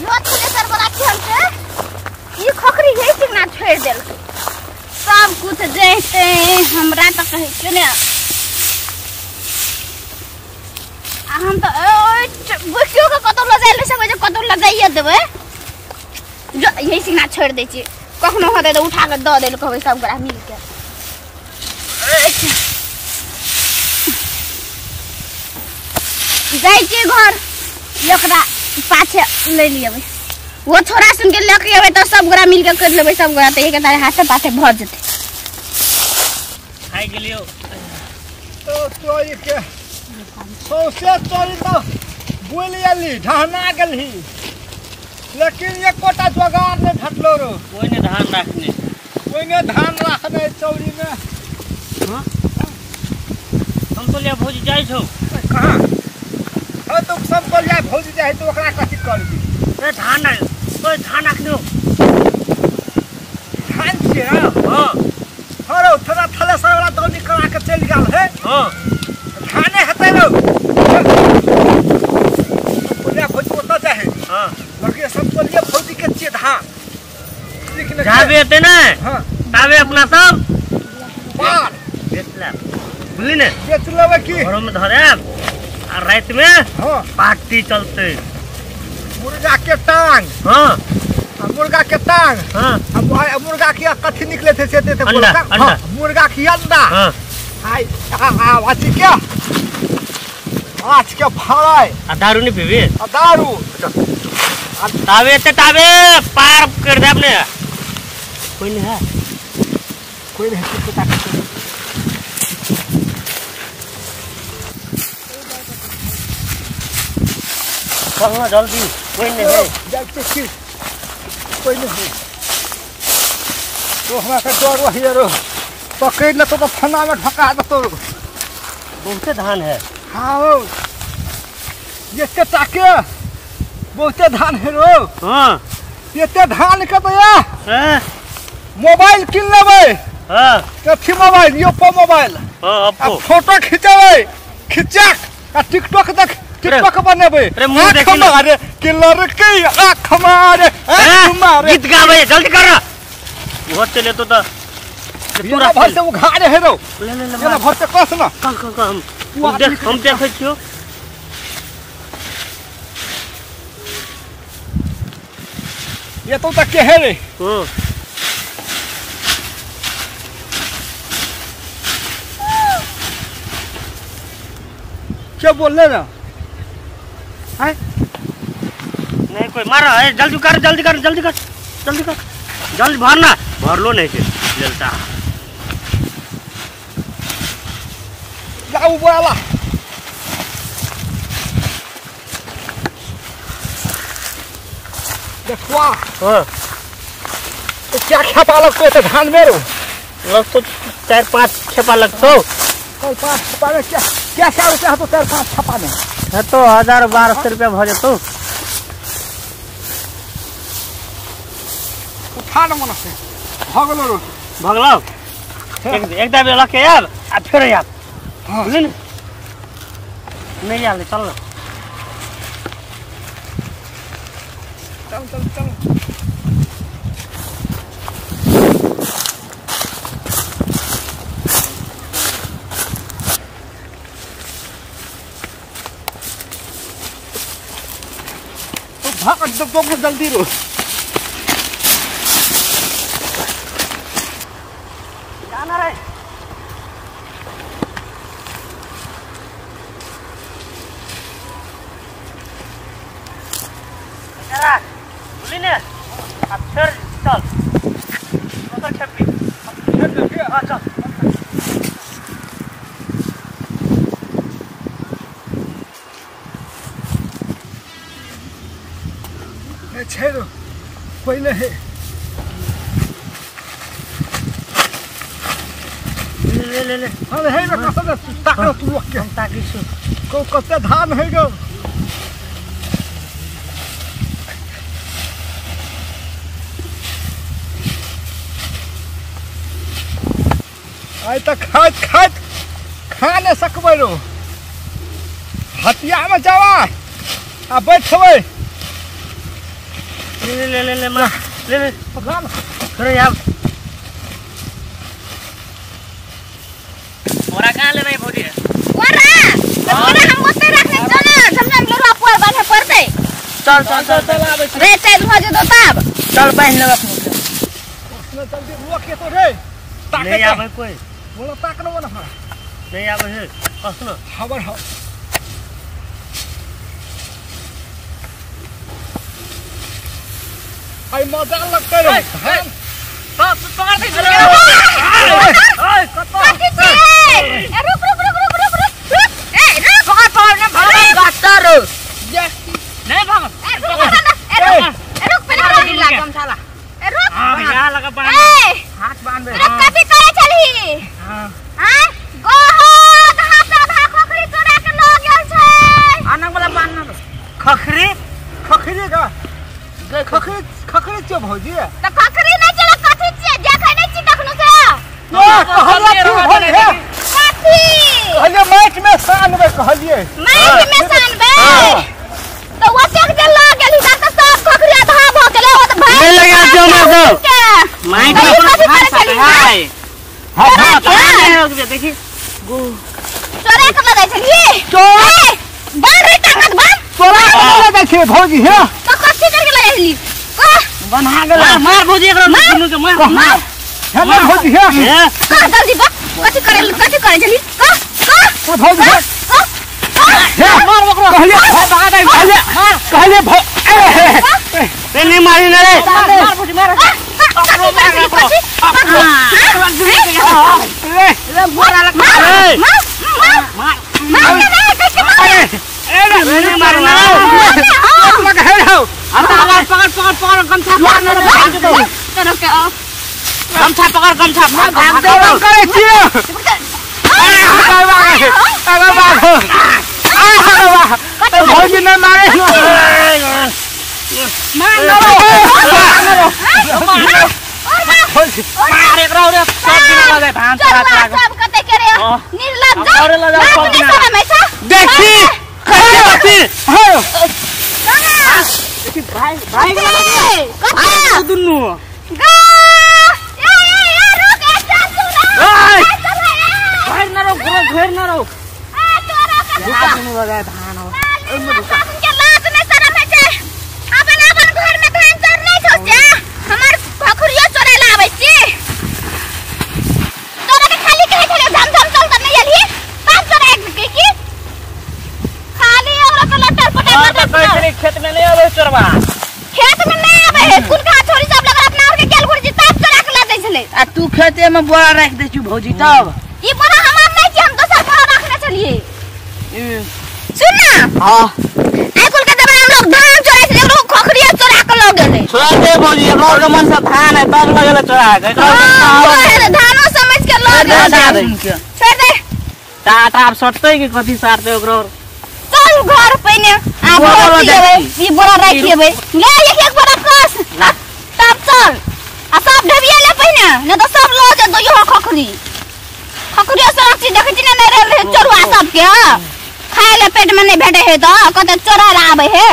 लोथ के सर बड़ा खेल से ई खोखरी है सिग्ना छोड़ देल सब कुछ जैसे हमरा त कहे के ने हम तो बुकियो के कतो ल जाइले से कतो ल जाइए देबे जो यही सिग्ना छोड़ दै छी कखनो होते तो उठा के द देल कहबै सब गोरा मिल के जाई के घर लकड़ा पाछे ले लियबै वो छोरा सुन के लेके आवे तो सब गोरा मिल के कर लेबै सब गोरा त एक तारे हाथ से पाछे भर जते खाइ गेलियो तो तोरी के सौसे तोरी तो बोलियली ढहना गेलही लेकिन एक कोटा जोगार ने घटलो रो कोई ने धान रखने चौरी में हां हम तो ले भौजी जाई छौ कहां है तो सब बोल जाए भौजी जाए तो ओकरा कथि करबी ए धान धान रखनो धान छियै हां अरे थोड़ा थले से वाला दौनी करा के चल गेल है हां धाने हेतै रो बोलिया भौजी ओता जाए हां लगे सब बोलिए भौजी के छियै धान लेकिन जाबे हेतै ना हां ताबे अपना सब पार बेचला बुझली ने बेच लेबै की घरों में धरे आ रात में हां पार्टी चलते मुर्गा के टांग हां मुर्गा के टांग हां मुर्गा की कथि निकले थे से देते अंडा अंडा मुर्गा की अंडा हां हाय आज क्या फ्राई आ दारू नहीं पीबी दारू ताबे पार कर दे अपने कोई नहीं है कोई नहीं पता कहां जल्दी कोई नहीं है जल्दी की कोई नहीं है तो हमरा के डर वही रो पकड़ ले तो फना में ढका दे तो बहुत धान है हां ये के टाके बहुत धान है रो हां ये धान के तो या हैं मोबाइल किन लेबै हां कथि मोबाइल ओप्पो मोबाइल हां ओप्पो फोटो खिंचबै खिंचक आ टिकटॉक देख टिकटॉक बनेबै अरे मुंह देखी हमारे के लड़के आंख मारे गीत गावे जल्दी कर बहुत चले तो पूरा भर से उघाड़े है रो ले ना भर से कस ना हम देखे छियो ये तो तक के है रे हां क्या बोल रहे ना है नहीं कोई मारा है जल्दी कर जल्दी भरना भर लो नहीं के जलता जाओ वाला देखो हां तो क्या छपा लगतो है धान में रो लग तो 4-5 छपा लगतो कोई 5 छपा में क्या रुपया तो 4-5 छपा में है तो 1000-1200 रुपया भ जतो उठा न मन से भगलो रो भगलो एक दाबे लके यार आ फिर यार हां बुझली नहीं यार चल भाग तो जल्दी रो जाना रे जरा बुझली ने अब फिर चल तो छपी हां चल छेरो कोई नहीं ले अरे है ना कसम ताको तू के हम ताकि को कते धान है गो आई तक खात खा नहीं सकबै रो हटिया में जावा आ बैठबै ले मार ले पकड़ा ना थोड़ा यार मोरा कहाँ ले रही भौजी वरा हम ओते रखने चल झमझम लोरा पर बांधे पड़ते चल आबे रे चल हो जे दो तब चल पहन ले अपने उसने जल्दी रुक के तो रे नहीं आवे कोई बोलो ताक न ना नहीं आवे है असनो खबर हो आई मजा लगता रे पकड़ दे ओए कतो रुक ए रुक पकड़ ना भाग गाटर नहीं भाग रुक पहले ढीला कम साला रुक हां भैया लगा बांध हाथ बांध दे रुक कभी करे चली हां हां गो हो धा खोखरी चोरा के ल गेल छै आना वाला बांध ना खखरी का खखरी क्यों भौजी तो खखरी नहीं चला कथि छिए देखै नहीं छी तखनो से कहलिए माइक में सानबे कहलिए माइक में सानबे तो वो चक दे ल गेली त सब खखरी आधा भ गेलै हो त भाई नहीं लगा जो मार दो माइक में हाय हां तो देखी चोरा के ल जाय छलिए चोर बांध रे टांगत बांध चोरा के देखिए भौजी है तो कथि करके ल जायली बना गेला मार भौजी एकरा दुनु के मार है ना भौजी है जल्दी बा कथि करे छली तो भौजी है मार ओकरा कहलिए भगा दे कहलिए ते नहीं मारी ना रे मार भौजी मार रे बोरा लगा नहीं मारना पकड़ गमछा करे छिए भौजी नहीं मारे मार एकरा रे सब दिन लगे धान सब कते करे निर्लज्ज और लगा सब दिन हमेशा देखी कैसे होती भाई कते दुनु गा ए रुक चल तू घर न रहो घर न रहो तोरा का दुनु लगा धान हो के लात में शर्म है छे अपन घर में धान चोर नहीं छौ छे हमर भखुरिया चोरे लाबै छी तोरा के खाली कहे छले झमझम चल त नहीं एली पांच चोरा की खाली और के लटर पटा कैसे खेत में नहीं आलो चोरवा खेत में नहीं आबे है कुल का छोरी सब लगा अपना और के गेल गुड़ जी तब चोरा के ला दै छले आ तू खेते में बोरा रख दे छु भौजी तब ई बोरा हमार नहीं छी हम दोसर बोरा रखने चलिए सुन ना हां आई कुल के दबा हम लोग धान चोरा से लोग खोखरिया चोरा के ल गेले छोड़ दे भौजी एकरा के मन से धान है तब लगेला चोरा के धानो समझ के ल गेले छोड़ दे टाटा आप सटते कि कथि सारते ओकरो चल घर पहिने आ बोरा देबै ई बोरा राखि देबै ले एक बोरा कस तब चल आ सब ढबिया ले पहिने न तो सब लो जे दो यो खखरी सब चीज देखै छी नहीं रहे चोरुआ सब के खाए ले पेट में नहीं भेटे है तो कते चोरा आबै है